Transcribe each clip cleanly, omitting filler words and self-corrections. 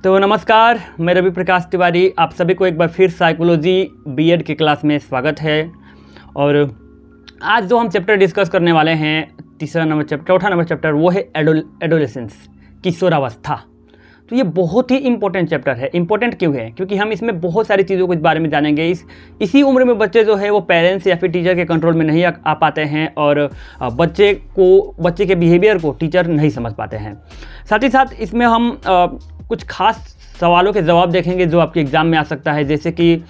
तो नमस्कार, मैं रवि प्रकाश तिवारी। आप सभी को एक बार फिर साइकोलॉजी बीएड की क्लास में स्वागत है। और आज जो हम चैप्टर डिस्कस करने वाले हैं, चौथा नंबर चैप्टर, वो है एडोलेसेंस, किशोरावस्था। तो ये बहुत ही इंपॉर्टेंट चैप्टर है। इंपॉर्टेंट क्यों है? क्योंकि हम इसमें बहुत सारी चीज़ों के बारे में जानेंगे। इसी उम्र में बच्चे जो है वो पेरेंट्स या फिर टीचर के कंट्रोल में नहीं आ पाते हैं और बच्चे के बिहेवियर को टीचर नहीं समझ पाते हैं। साथ ही साथ इसमें हम कुछ खास सवालों के जवाब देखेंगे जो आपके एग्ज़ाम में आ सकता है। जैसे कि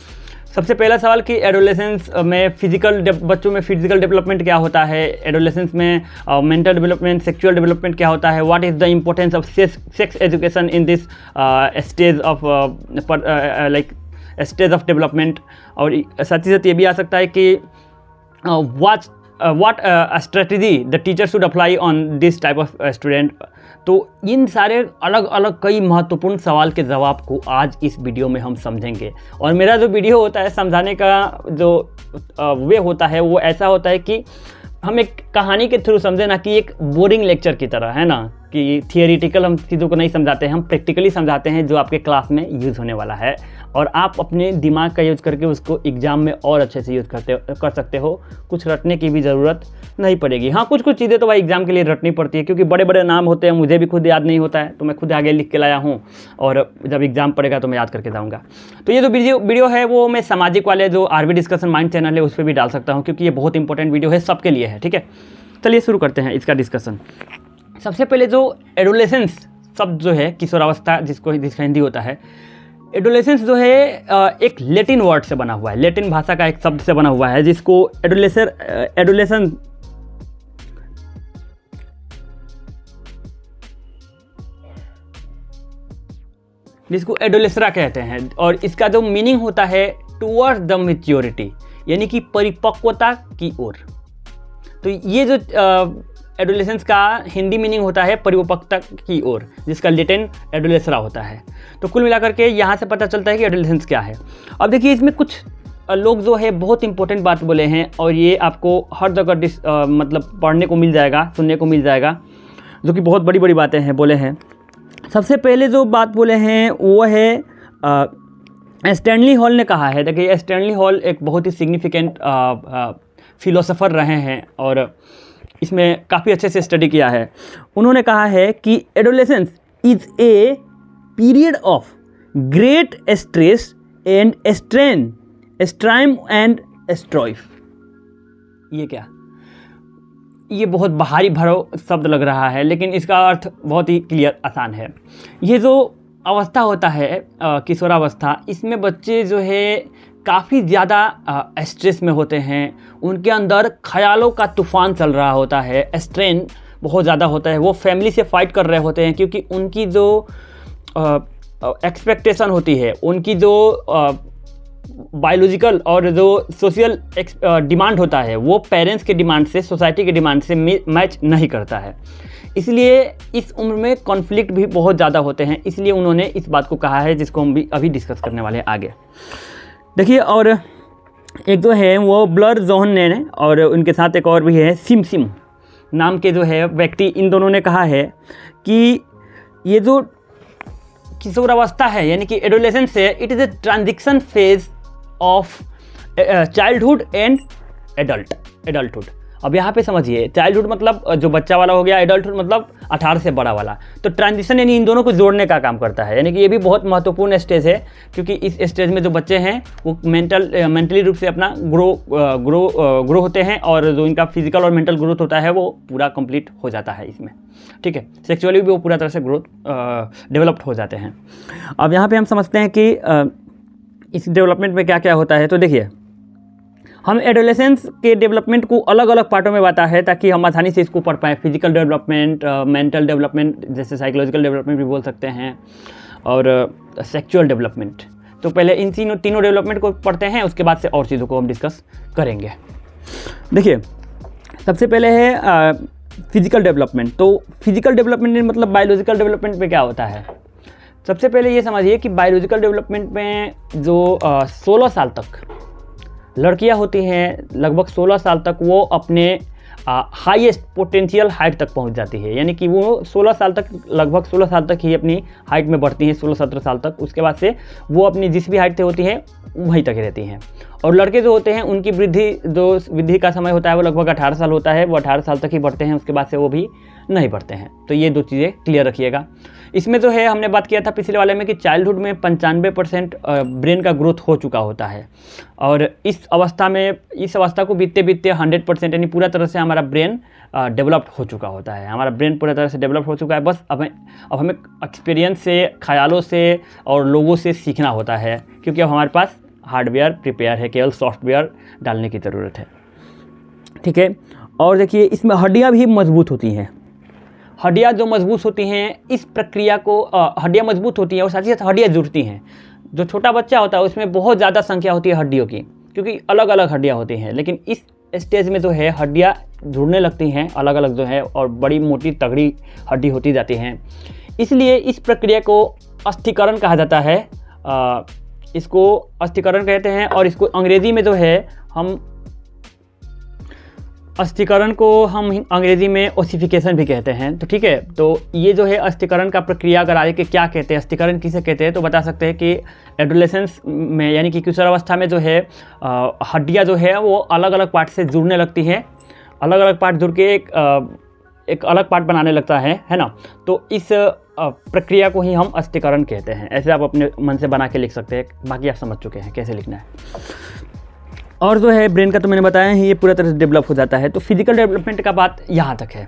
सबसे पहला सवाल कि एडोलेसेंस में बच्चों में फिजिकल डेवलपमेंट क्या होता है, एडोलेसेंस में मेंटल डेवलपमेंट, सेक्सुअल डेवलपमेंट क्या होता है, what is the importance of sex education in this stage of development. और साथ ही साथ ये भी आ सकता है कि what strategy the teacher should apply on this type of student। तो इन सारे अलग अलग कई महत्वपूर्ण सवाल के जवाब को आज इस वीडियो में हम समझेंगे। और मेरा जो वीडियो होता है, समझाने का जो वे होता है, वो ऐसा होता है कि हम एक कहानी के थ्रू समझे, ना कि एक बोरिंग लेक्चर की तरह, है ना, कि थियोरिटिकल हम चीज़ों को नहीं समझाते हैं, हम प्रैक्टिकली समझाते हैं जो आपके क्लास में यूज़ होने वाला है। और आप अपने दिमाग का यूज़ करके उसको एग्ज़ाम में और अच्छे से यूज़ कर सकते हो। कुछ रटने की भी ज़रूरत नहीं पड़ेगी। हाँ, कुछ चीज़ें तो भाई एग्ज़ाम के लिए रटनी पड़ती है, क्योंकि बड़े बड़े नाम होते हैं, मुझे भी खुद याद नहीं होता है, तो मैं खुद आगे लिख के लाया हूँ और जब एग्ज़ाम पड़ेगा तो मैं याद करके जाऊँगा। तो ये जो वीडियो है वो मैं सामाजिक वाले जो आरवी डिस्कशन माइंड चैनल है उस पर भी डाल सकता हूँ, क्योंकि ये बहुत इंपॉर्टेंट वीडियो है, सबके लिए है। ठीक है, चलिए शुरू करते हैं इसका डिस्कशन। सबसे पहले जो एडोलेसेंस शब्द जो है, किशोरावस्था जिसका हिंदी होता है, एडोलेसेंस जो है एक लैटिन वर्ड से बना हुआ है, लैटिन भाषा का एक शब्द से बना हुआ है, जिसको एडोलेसरा कहते हैं। और इसका जो मीनिंग होता है टुवर्ड्स द मैच्योरिटी, यानी कि परिपक्वता की ओर। तो ये जो एडोलेसेंस का हिंदी मीनिंग होता है परिपक्वता की ओर, जिसका लैटिन एडोलेसरा होता है। तो कुल मिलाकर के यहाँ से पता चलता है कि एडोलेसेंस क्या है। अब देखिए, इसमें कुछ लोग जो है बहुत इंपॉर्टेंट बात बोले हैं, और ये आपको हर जगह मतलब पढ़ने को मिल जाएगा, सुनने को मिल जाएगा, जो कि बहुत बड़ी बड़ी बातें हैं बोले हैं। सबसे पहले जो बात बोले हैं वो है स्टैनली हॉल ने कहा है। देखिए, स्टैनली हॉल एक बहुत ही सिग्निफिकेंट फिलोसोफर रहे हैं और इसमें काफ़ी अच्छे से स्टडी किया है। उन्होंने कहा है कि adolescence is a period of great stress and strain and strife. ये क्या? ये बहुत बाहरी भरो शब्द लग रहा है, लेकिन इसका अर्थ बहुत ही क्लियर, आसान है। ये जो अवस्था होता है किशोरावस्था, इसमें बच्चे जो है काफ़ी ज़्यादा स्ट्रेस में होते हैं, उनके अंदर ख्यालों का तूफ़ान चल रहा होता है, स्ट्रेन बहुत ज़्यादा होता है, वो फैमिली से फाइट कर रहे होते हैं, क्योंकि उनकी जो एक्सपेक्टेशन होती है, उनकी जो बायोलॉजिकल और जो सोशल डिमांड होता है, वो पेरेंट्स के डिमांड से, सोसाइटी के डिमांड से मैच नहीं करता है। इसलिए इस उम्र में कॉन्फ्लिक्ट भी बहुत ज़्यादा होते हैं। इसलिए उन्होंने इस बात को कहा है, जिसको हम भी अभी डिस्कस करने वाले हैं आगे। देखिए, और एक जो है वो ब्लर जोहन ने, और उनके साथ एक और भी है सिम नाम के जो है व्यक्ति, इन दोनों ने कहा है कि ये जो किशोरावस्था है, यानी कि एडोलेसेंस है, it is a transition phase of childhood and adulthood. अब यहाँ पे समझिए, चाइल्डहुड मतलब जो बच्चा वाला हो गया, एडल्टहुड मतलब 18 से बड़ा वाला। तो ट्रांजिशन यानी इन दोनों को जोड़ने का काम करता है, यानी कि ये भी बहुत महत्वपूर्ण स्टेज है, क्योंकि इस स्टेज में जो बच्चे हैं वो मेंटली रूप से अपना ग्रो होते हैं, और जो इनका फिजिकल और मेंटल ग्रोथ होता है वो पूरा कंप्लीट हो जाता है इसमें। ठीक है, सेक्सुअली भी वो पूरा तरह से डेवलप्ड हो जाते हैं। अब यहाँ पर हम समझते हैं कि इस डेवलपमेंट में क्या क्या होता है। तो देखिए, हम एडोलेसेंस के डेवलपमेंट को अलग अलग पार्टों में बताया है, ताकि हम आसानी से इसको पढ़ पाएँ। फिजिकल डेवलपमेंट, मेंटल डेवलपमेंट, जैसे साइकोलॉजिकल डेवलपमेंट भी बोल सकते हैं, और सेक्सुअल डेवलपमेंट। तो पहले इन तीनों डेवलपमेंट को पढ़ते हैं, उसके बाद से और चीज़ों को हम डिस्कस करेंगे। देखिए, सबसे पहले है फिजिकल डेवलपमेंट। तो फिजिकल डेवलपमेंट मतलब बायोलॉजिकल डेवलपमेंट में क्या होता है? सबसे पहले ये समझिए कि बायोलॉजिकल डेवलपमेंट में जो 16 साल तक लड़कियां होती हैं, लगभग 16 साल तक वो अपने हाईएस्ट पोटेंशियल हाइट तक पहुंच जाती है, यानी कि वो 16 साल तक, लगभग 16 साल तक ही अपनी हाइट में बढ़ती हैं, 16-17 साल तक। उसके बाद से वो अपनी जिस भी हाइट से होती हैं वहीं तक रहती हैं। और लड़के जो होते हैं उनकी वृद्धि का समय होता है वो लगभग 18 साल होता है, वो 18 साल तक ही बढ़ते हैं, उसके बाद से वो भी नहीं बढ़ते हैं। तो ये 2 चीज़ें क्लियर रखिएगा। इसमें जो है हमने बात किया था पिछले वाले में कि चाइल्डहुड में 95% ब्रेन का ग्रोथ हो चुका होता है, और इस अवस्था को बीतते बीतते 100% यानी पूरा तरह से हमारा ब्रेन डेवलप्ड हो चुका होता है। हमारा ब्रेन पूरा तरह से डेवलप हो चुका है, बस अब हमें एक्सपीरियंस से, ख्यालों से और लोगों से सीखना होता है, क्योंकि अब हमारे पास हार्डवेयर प्रिपेयर है, केवल सॉफ्टवेयर डालने की ज़रूरत है। ठीक है, और देखिए इसमें हड्डियाँ भी मजबूत होती हैं। हड्डियाँ जो मजबूत होती हैं, इस प्रक्रिया को हड्डियाँ मजबूत होती हैं और साथ ही साथ हड्डियाँ जुड़ती हैं। जो छोटा बच्चा होता है उसमें बहुत ज़्यादा संख्या होती है हड्डियों की, क्योंकि अलग अलग हड्डियाँ होती हैं, लेकिन इस स्टेज में जो है हड्डियाँ जुड़ने लगती हैं अलग अलग जो है, और बड़ी मोटी तगड़ी हड्डी होती जाती हैं। इसलिए इस प्रक्रिया को अस्थिकरण कहा जाता है, इसको अस्थिकरण कहते हैं। और इसको अंग्रेज़ी में जो है हम अस्थिकरण को हम अंग्रेज़ी में ओसिफिकेशन भी कहते हैं। तो ठीक है, तो ये जो है अस्थिकरण का प्रक्रिया अगर आगे के क्या कहते हैं, अस्थिकरण किसे कहते हैं, तो बता सकते हैं कि एडोलेसेंस में यानी कि किशोरावस्था में जो है हड्डियाँ जो है वो अलग अलग पार्ट से जुड़ने लगती हैं, अलग अलग पार्ट जुड़ के एक अलग पार्ट बनाने लगता है ना। तो इस प्रक्रिया को ही हम अस्थिकरण कहते हैं। ऐसे आप अपने मन से बना के लिख सकते हैं, बाकी आप समझ चुके हैं कैसे लिखना है। और जो है ब्रेन का तो मैंने बताया है, ये पूरा तरह से डेवलप हो जाता है। तो फिजिकल डेवलपमेंट का बात यहाँ तक है।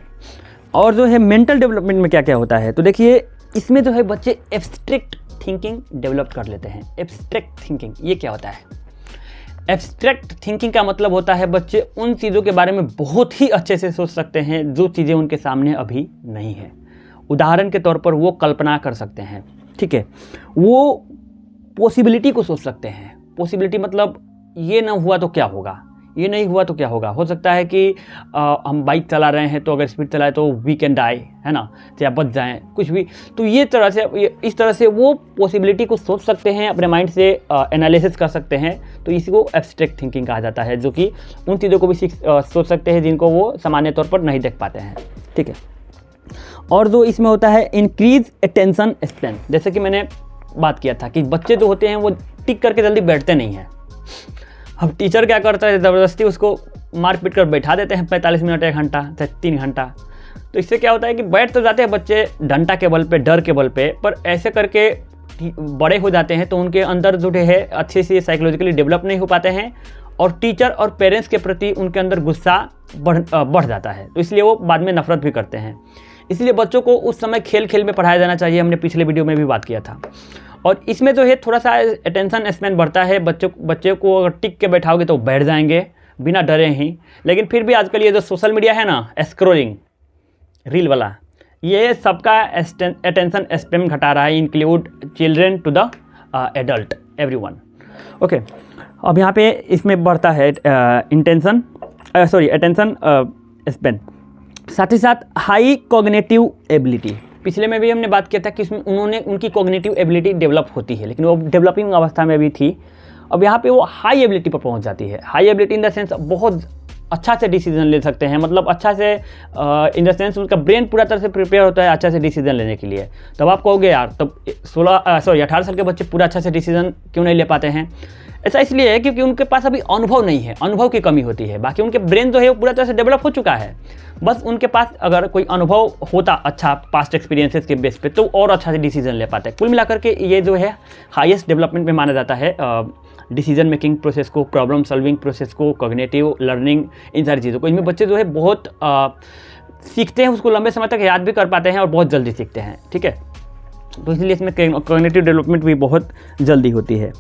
और जो है मेंटल डेवलपमेंट में क्या क्या होता है, तो देखिए इसमें जो है बच्चे एब्स्ट्रैक्ट थिंकिंग डेवलप कर लेते हैं। एब्स्ट्रैक्ट थिंकिंग ये क्या होता है? एब्स्ट्रैक्ट थिंकिंग का मतलब होता है बच्चे उन चीज़ों के बारे में बहुत ही अच्छे से सोच सकते हैं जो चीज़ें उनके सामने अभी नहीं है। उदाहरण के तौर पर वो कल्पना कर सकते हैं, ठीक है, वो पॉसिबिलिटी को सोच सकते हैं। पॉसिबिलिटी मतलब ये ना हुआ तो क्या होगा, ये नहीं हुआ तो क्या होगा। हो सकता है कि हम बाइक चला रहे हैं तो अगर स्पीड चलाए तो वी कैन डाई, है ना, चाहे बच जाएं, कुछ भी। तो इस तरह से वो पॉसिबिलिटी को सोच सकते हैं, अपने माइंड से एनालिसिस कर सकते हैं। तो इसी को एब्स्ट्रैक्ट थिंकिंग कहा जाता है, जो कि उन चीज़ों को भी सोच सकते हैं जिनको वो सामान्य तौर पर नहीं देख पाते हैं। ठीक है, और जो इसमें होता है इंक्रीज अटेंशन स्पैन। जैसे कि मैंने बात किया था कि बच्चे जो होते हैं वो टिक करके जल्दी बैठते नहीं हैं। अब टीचर क्या करता है, ज़बरदस्ती उसको मार पीट कर बैठा देते हैं 45 मिनट, 1 घंटा, 3 घंटा। तो इससे क्या होता है कि बैठ तो जाते हैं बच्चे डंडा के बल पे, डर के बल पे, पर ऐसे करके बड़े हो जाते हैं तो उनके अंदर जो है अच्छे से साइकोलॉजिकली डेवलप नहीं हो पाते हैं, और टीचर और पेरेंट्स के प्रति उनके अंदर गुस्सा बढ़ जाता है। तो इसलिए वो बाद में नफरत भी करते हैं। इसलिए बच्चों को उस समय खेल खेल में पढ़ाया जाना चाहिए, हमने पिछले वीडियो में भी बात किया था। और इसमें जो है थोड़ा सा अटेंशन स्पैन बढ़ता है। बच्चे को अगर टिक के बैठाओगे तो बैठ जाएंगे बिना डरे ही। लेकिन फिर भी आजकल ये जो सोशल मीडिया है ना, स्क्रॉलिंग रील वाला, ये सबका अटेंशन स्पैन घटा रहा है, include children to the adult, everyone. Okay, अब यहाँ पे इसमें बढ़ता है अटेंशन स्पैन, साथ ही साथ हाई कॉग्निटिव एबिलिटी। पिछले में भी हमने बात किया था कि इसमें उनकी कॉग्निटिव एबिलिटी डेवलप होती है, लेकिन वो डेवलपिंग अवस्था में भी थी। अब यहाँ पे वो हाई एबिलिटी पर पहुँच जाती है। High ability in the sense बहुत अच्छा से डिसीजन ले सकते हैं, मतलब अच्छा से इन द सेंस उनका ब्रेन पूरा तरह से प्रिपेयर होता है अच्छा से डिसीजन लेने के लिए। तब आप कहोगे यार, तब 18 साल के बच्चे पूरा अच्छा से डिसीजन क्यों नहीं ले पाते हैं? ऐसा इसलिए है क्योंकि उनके पास अभी अनुभव नहीं है, अनुभव की कमी होती है। बाकी उनके ब्रेन जो है वो पूरा तरह से डेवलप हो चुका है, बस उनके पास अगर कोई अनुभव होता अच्छा पास्ट एक्सपीरियंसेस के बेस पे तो और अच्छा से डिसीजन ले पाते हैं। कुल मिलाकर के ये जो है हाईएस्ट डेवलपमेंट में माना जाता है डिसीजन मेकिंग प्रोसेस को, प्रॉब्लम सॉल्विंग प्रोसेस को, कॉग्निटिव लर्निंग, इन सारी चीज़ों को। इनमें बच्चे जो है बहुत सीखते हैं, उसको लंबे समय तक याद भी कर पाते हैं और बहुत जल्दी सीखते हैं। ठीक है, तो इसलिए इसमें कॉग्निटिव डेवलपमेंट भी बहुत जल्दी होती है।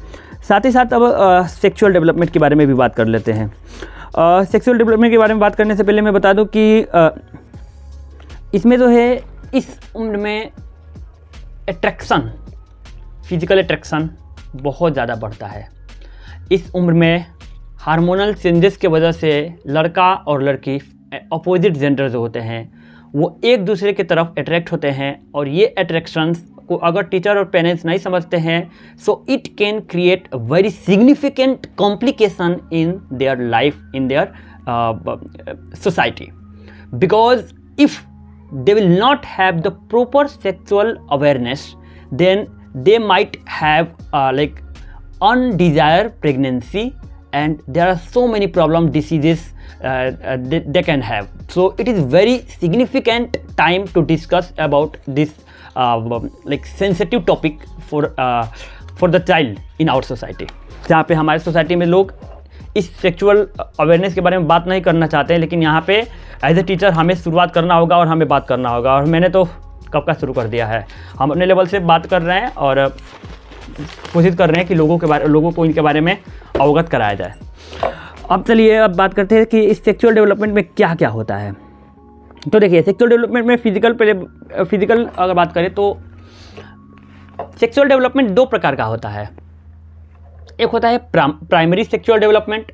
साथ ही साथ अब सेक्सुअल डेवलपमेंट के बारे में भी बात कर लेते हैं। सेक्सुअल डेवलपमेंट के बारे में बात करने से पहले मैं बता दूं कि इसमें जो है इस उम्र में अट्रैक्शन, फिजिकल अट्रैक्शन बहुत ज़्यादा बढ़ता है। इस उम्र में हार्मोनल चेंजेस के वजह से लड़का और लड़की अपोजिट जेंडर जो होते हैं वो एक दूसरे की तरफ अट्रैक्ट होते हैं, और ये अट्रैक्शंस को अगर टीचर और पेरेंट्स नहीं समझते हैं so it can create very significant complication in their life, in their society. because if they will not have the proper sexual awareness, then they might have like undesired pregnancy, and there are so many diseases they can have. So it is very significant time to discuss about this like sensitive topic for the child in our society, जहाँ पे हमारे society में लोग इस sexual awareness के बारे में बात नहीं करना चाहते हैं, लेकिन यहाँ पे एज ए टीचर हमें शुरुआत करना होगा और हमें बात करना होगा। और मैंने तो कब का शुरू कर दिया है, हम अपने लेवल से बात कर रहे हैं और कोशिश कर रहे हैं कि लोगों को इनके बारे में अवगत कराया जाए। अब चलिए अब बात करते हैं कि इस सेक्सुअल डेवलपमेंट में क्या क्या होता है। तो देखिए, सेक्सुअल डेवलपमेंट में फिजिकल अगर बात करें तो सेक्सुअल डेवलपमेंट दो प्रकार का होता है। एक होता है प्राइमरी सेक्सुअल डेवलपमेंट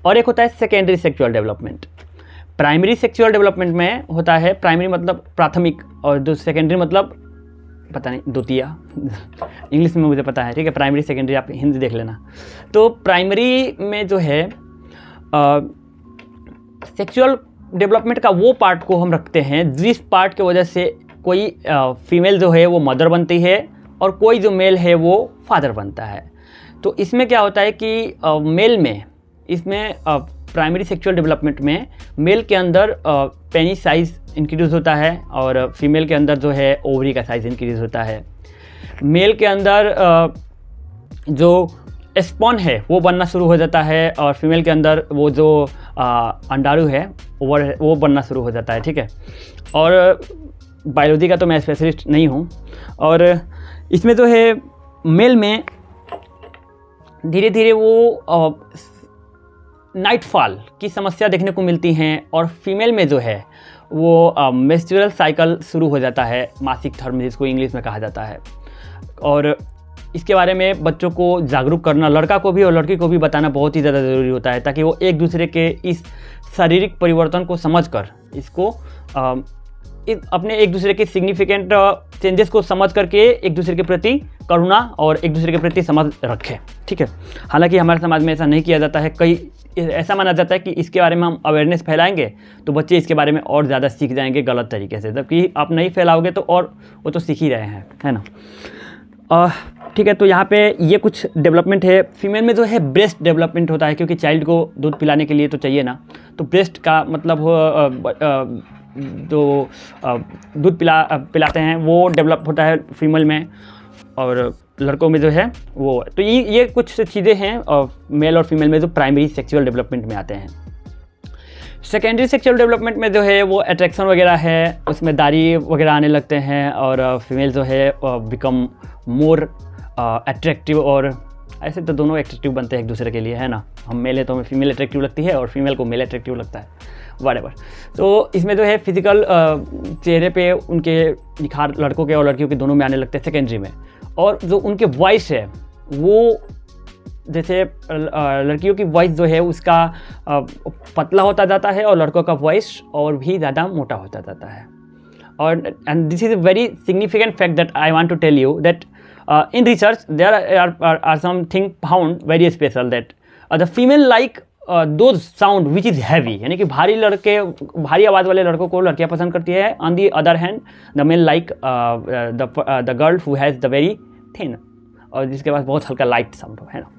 और एक होता है secondary sexual development. Primary sexual development में होता है, प्राइमरी मतलब प्राथमिक, और जो सेकेंडरी मतलब पता नहीं, द्वितीय इंग्लिश में मुझे पता है, ठीक है। प्राइमरी सेकेंडरी आप हिंदी देख लेना। तो प्राइमरी में जो है सेक्सुअल डेवलपमेंट का वो पार्ट को हम रखते हैं जिस पार्ट की वजह से कोई फीमेल जो है वो मदर बनती है और कोई जो मेल है वो फादर बनता है। तो इसमें क्या होता है कि मेल में, इसमें प्राइमरी सेक्सुअल डेवलपमेंट में मेल के अंदर पेनिस साइज़ इंक्रीज़ होता है और फीमेल के अंदर जो है ओवरी का साइज़ इंक्रीज़ होता है। मेल के अंदर जो स्पॉन है वो बनना शुरू हो जाता है और फीमेल के अंदर वो जो अंडाणु है वो बनना शुरू हो जाता है, ठीक है। और बायोलॉजी का तो मैं स्पेशलिस्ट नहीं हूँ। और इसमें जो है मेल में धीरे धीरे वो नाइटफॉल की समस्या देखने को मिलती हैं और फीमेल में जो है वो मेंस्ट्रुअल साइकिल शुरू हो जाता है, मासिक धर्म जिसको इंग्लिश में कहा जाता है। और इसके बारे में बच्चों को जागरूक करना, लड़का को भी और लड़की को भी बताना बहुत ही ज़्यादा ज़रूरी होता है, ताकि वो एक दूसरे के इस शारीरिक परिवर्तन को समझकर इसको अपने एक दूसरे के सिग्निफिकेंट चेंजेस को समझ करके एक दूसरे के प्रति करुणा और एक दूसरे के प्रति समझ रखें, ठीक है। हालांकि हमारे समाज में ऐसा नहीं किया जाता है। कई ऐसा माना जाता है कि इसके बारे में हम अवेयरनेस फैलाएंगे तो बच्चे इसके बारे में और ज़्यादा सीख जाएंगे गलत तरीके से, जबकि आप नहीं फैलाओगे तो और वो तो सीख ही रहे हैं, है ना। ठीक है, तो यहाँ पे ये कुछ डेवलपमेंट है। फीमेल में जो है ब्रेस्ट डेवलपमेंट होता है, क्योंकि चाइल्ड को दूध पिलाने के लिए तो चाहिए ना। तो ब्रेस्ट का मतलब जो दूध पिलाते हैं वो डेवलप होता है फीमेल में, और लड़कों में जो है वो। तो ये कुछ चीज़ें हैं मेल और फीमेल में जो प्राइमरी सेक्सुअल डेवलपमेंट में आते हैं। सेकेंडरी सेक्सुअल डेवलपमेंट में जो है वो अट्रैक्शन वगैरह है, उसमें दाढ़ी वगैरह आने लगते हैं और फीमेल जो है बिकम मोर अट्रैक्टिव, और ऐसे तो दोनों एट्रैक्टिव बनते हैं एक दूसरे के लिए, है ना। हम मेल है तो हमें फीमेल अट्रैक्टिव लगती है और फीमेल को मेल अट्रैक्टिव लगता है, व्हाटएवर। तो इसमें जो है फिजिकल चेहरे पे उनके निखार लड़कों के और लड़कियों के दोनों में आने लगते हैं सेकेंडरी में। और जो उनके वॉइस है वो, जैसे लड़कियों की वॉइस जो है उसका पतला होता जाता है और लड़कों का वॉइस और भी ज़्यादा मोटा होता जाता है। और and this is a very significant fact that I want to tell you that in research there are something found very special that the female like those sound which is heavy, यानी कि भारी आवाज़ वाले लड़कों को लड़कियां पसंद करती है। on the other hand the male like the girl who has the very thin, और जिसके पास बहुत हल्का लाइट साउंड है ना।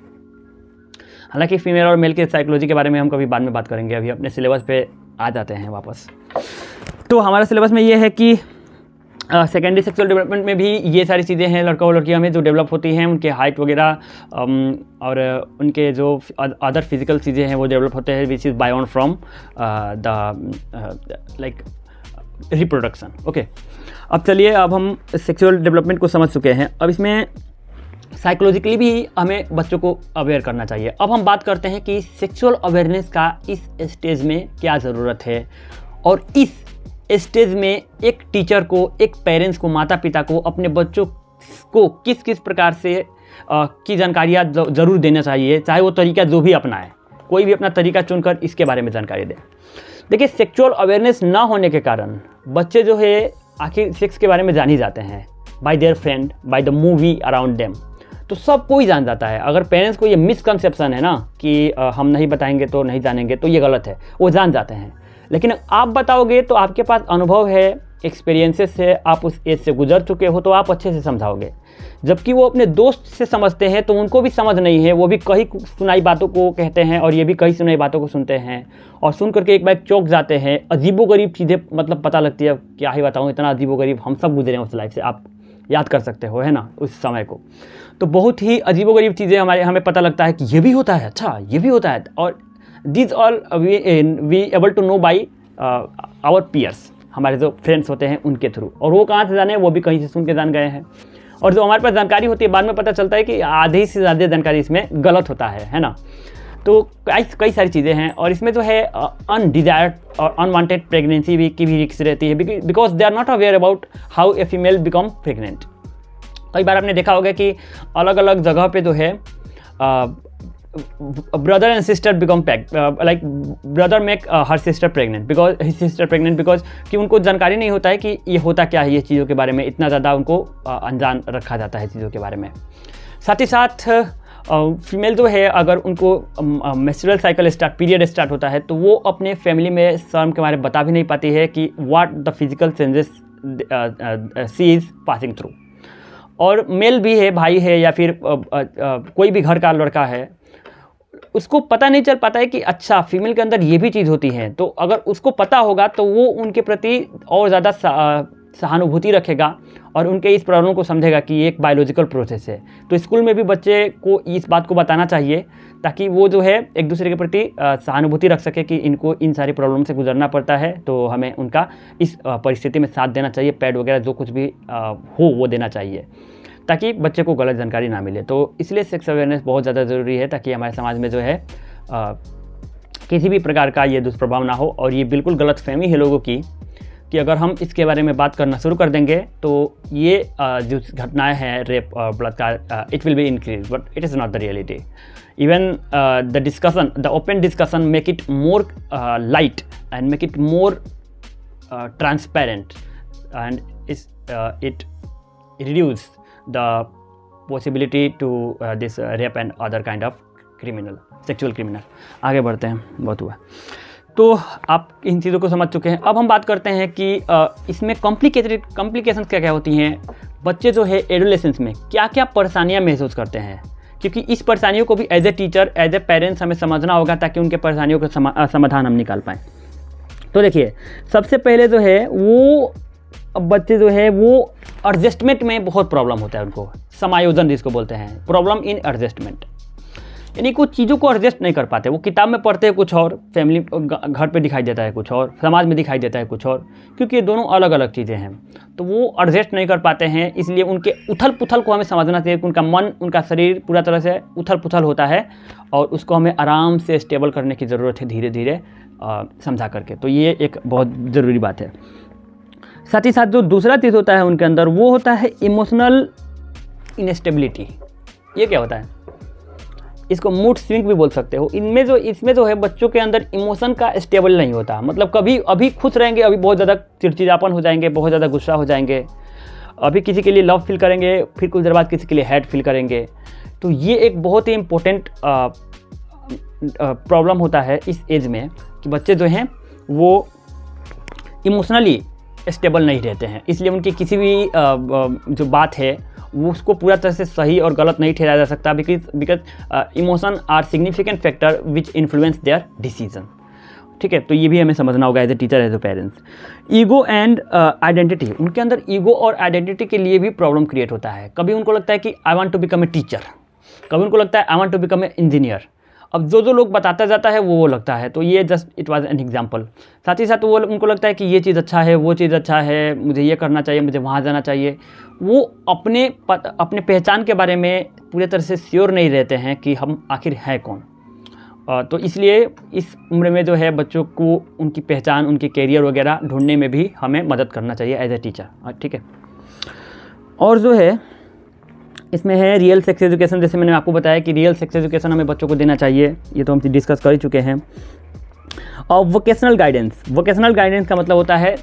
हालांकि फीमेल और मेल के साइकोलॉजी के बारे में हम कभी बाद में बात करेंगे, अभी अपने सिलेबस पे आ जाते हैं वापस। तो हमारे सिलेबस में ये है कि सेकेंडरी सेक्सुअल डेवलपमेंट में भी ये सारी चीज़ें हैं लड़का और लड़कियों में जो डेवलप होती हैं, उनके हाइट वगैरह और उनके जो अदर फिजिकल चीज़ें हैं वो डेवलप होते हैं, which is beyond from the like reproduction. Okay, अब चलिए, अब हम सेक्सुअल डेवलपमेंट को समझ चुके हैं। अब इसमें साइकोलॉजिकली भी हमें बच्चों को अवेयर करना चाहिए। अब हम बात करते हैं कि सेक्सुअल अवेयरनेस का इस स्टेज में क्या ज़रूरत है, और इस स्टेज में एक टीचर को, एक पेरेंट्स को, माता पिता को अपने बच्चों को किस किस प्रकार से की जानकारियाँ ज़रूर देना चाहिए, चाहे वो तरीका जो भी अपनाए, कोई भी अपना तरीका चुनकर इसके बारे में जानकारी दें। देखिए, सेक्सुअल अवेयरनेस ना होने के कारण बच्चे जो है आखिर सेक्स के बारे में जान ही जाते हैं bye there friend, by the movie around them. तो सब कोई जान जाता है। अगर पेरेंट्स को ये मिसकंसेप्शन है ना कि हम नहीं बताएंगे तो नहीं जानेंगे, तो ये गलत है, वो जान जाते हैं। लेकिन आप बताओगे तो आपके पास अनुभव है, एक्सपीरियंसेस है, आप उस एज से गुजर चुके हो, तो आप अच्छे से समझाओगे। जबकि वो अपने दोस्त से समझते हैं तो उनको भी समझ नहीं है, वो भी कई सुनाई बातों को कहते हैं और ये भी कई सुनाई बातों को सुनते हैं और सुन करके एक बार चौंक जाते हैं। अजीबोगरीब चीज़ें मतलब पता लगती है, क्या ही बताऊँ, इतना अजीबोगरीब हम सब गुजरे हैं उस लाइफ से, आप याद कर सकते हो, है ना, उस समय को। तो बहुत ही अजीबोगरीब चीज़ें हमें पता लगता है कि ये भी होता है, अच्छा ये भी होता है। और this all we able to know by our peers, हमारे जो फ्रेंड्स होते हैं उनके थ्रू। और वो कहाँ से जाने, वो भी कहीं से सुन के जान गए हैं। और जो हमारे पास जानकारी होती है बाद में पता चलता है कि आधे से ज़्यादा जानकारी इसमें गलत होता है ना। तो कई सारी चीज़ें हैं। और इसमें जो है अनडिजायर्ड और अनवांटेड प्रेगनेंसी की भी रिस्क रहती है, because they are not aware about how a female become pregnant. कई बार आपने देखा होगा कि अलग अलग जगह पे जो है brother and sister become like brother make her sister pregnant because his sister pregnant, because कि उनको जानकारी नहीं होता है कि ये होता क्या है, ये चीज़ों के बारे में इतना ज़्यादा उनको अनजान रखा जाता है चीज़ों के बारे में। साथ ही साथ फीमेल जो है, अगर उनको मेंस्ट्रुअल साइकिल पीरियड स्टार्ट होता है तो वो अपने फैमिली में शर्म के बारे में बता भी नहीं पाती है कि what the physical changes she is passing through. और मेल भी है, भाई है या फिर कोई भी घर का लड़का है, उसको पता नहीं चल पाता है कि अच्छा फीमेल के अंदर ये भी चीज़ होती है। तो अगर उसको पता होगा तो वो उनके प्रति और ज़्यादा सहानुभूति रखेगा और उनके इस प्रॉब्लम को समझेगा कि ये एक बायोलॉजिकल प्रोसेस है। तो स्कूल में भी बच्चे को इस बात को बताना चाहिए ताकि वो जो है एक दूसरे के प्रति सहानुभूति रख सके कि इनको इन सारी प्रॉब्लम से गुजरना पड़ता है, तो हमें उनका इस परिस्थिति में साथ देना चाहिए, पैड वगैरह जो कुछ भी हो वो देना चाहिए ताकि बच्चे को गलत जानकारी ना मिले। तो इसलिए सेक्स अवेयरनेस बहुत ज़्यादा ज़रूरी है ताकि हमारे समाज में जो है किसी भी प्रकार का ये दुष्प्रभाव ना हो। और ये बिल्कुल गलतफहमी है लोगों की कि अगर हम इसके बारे में बात करना शुरू कर देंगे तो ये जो घटनाएं हैं रेप और बलात्कार, it will be increase, but it is not the reality. Even the discussion, the open discussion make it more light and make it more transparent and it reduce the possibility to this rape and other kind of criminal, sexual criminal। आगे बढ़ते हैं, बहुत हुआ। तो आप इन चीज़ों को समझ चुके हैं। अब हम बात करते हैं कि इसमें कॉम्प्लिकेशंस क्या क्या होती हैं। बच्चे जो है एडोलेसेंस में क्या क्या परेशानियां महसूस करते हैं, क्योंकि इस परेशानियों को भी as a teacher, as a parents हमें समझना होगा ताकि उनके परेशानियों का समाधान हम निकाल पाएँ। तो देखिए, सबसे पहले जो है वो बच्चे जो है वो एडजस्टमेंट में बहुत प्रॉब्लम होता है उनको, समायोजन जिसको बोलते हैं, प्रॉब्लम इन एडजस्टमेंट, यानी कुछ चीज़ों को एडजस्ट नहीं कर पाते। वो किताब में पढ़ते हैं कुछ और, फैमिली घर पे दिखाई देता है कुछ और, समाज में दिखाई देता है कुछ और, क्योंकि ये दोनों अलग अलग चीज़ें हैं। तो वो एडजस्ट नहीं कर पाते हैं, इसलिए उनके उथल पुथल को हमें समझना चाहिए कि उनका मन, उनका शरीर पूरा तरह से उथल पुथल होता है और उसको हमें आराम से स्टेबल करने की ज़रूरत है, धीरे धीरे समझा करके। तो ये एक बहुत ज़रूरी बात है। साथ ही साथ जो दूसरा चीज़ होता है उनके अंदर वो होता है इमोशनल इनस्टेबिलिटी। ये क्या होता है, इसको मूड स्विंग भी बोल सकते हो। इसमें जो है बच्चों के अंदर इमोशन का स्टेबल नहीं होता, मतलब कभी अभी खुश रहेंगे, अभी बहुत ज़्यादा चिड़चिड़ापन हो जाएंगे, बहुत ज़्यादा गुस्सा हो जाएंगे, अभी किसी के लिए लव फील करेंगे, फिर कुछ देर बाद किसी के लिए हेट फील करेंगे। तो ये एक बहुत ही इम्पोर्टेंट प्रॉब्लम होता है इस एज में कि बच्चे जो हैं वो इमोशनली स्टेबल नहीं रहते हैं, इसलिए उनकी किसी भी जो बात है वो उसको पूरा तरह से सही और गलत नहीं ठहराया जा सकता, because emotion are significant factor which influence their decision. ठीक है, तो ये भी हमें समझना होगा as a teacher, as a parents. Ego and identity, उनके अंदर ईगो और आइडेंटिटी के लिए भी प्रॉब्लम क्रिएट होता है। कभी उनको लगता है कि I want to become a teacher, कभी उनको लगता है I want to become a engineer. अब जो लोग बताता जाता है वो लगता है, तो ये just it was an example. साथ ही साथ वो उनको लगता है कि ये चीज़ अच्छा है, वो चीज़ अच्छा है, मुझे ये करना चाहिए, मुझे वहाँ जाना चाहिए। वो अपने पहचान के बारे में पूरी तरह से श्योर नहीं रहते हैं कि हम आखिर हैं कौन। तो इसलिए इस उम्र में जो है बच्चों को उनकी पहचान, उनके कैरियर वगैरह ढूंढने में भी हमें मदद करना चाहिए एज ए टीचर। ठीक है, और जो है इसमें है रियल सेक्स एजुकेशन। जैसे मैंने आपको बताया कि रियल सेक्स एजुकेशन हमें बच्चों को देना चाहिए, ये तो हम डिस्कस कर ही चुके हैं। और वोकेशनल गाइडेंस, वोकेशनल गाइडेंस का मतलब होता है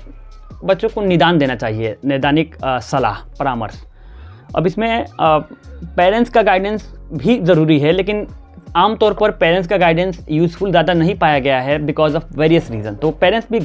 बच्चों को निदान देना चाहिए, नैदानिक सलाह, परामर्श। अब इसमें पेरेंट्स का गाइडेंस भी ज़रूरी है, लेकिन आमतौर पर पेरेंट्स का गाइडेंस यूज़फुल ज़्यादा नहीं पाया गया है बिकॉज ऑफ वेरियस रीज़न। तो पेरेंट्स भी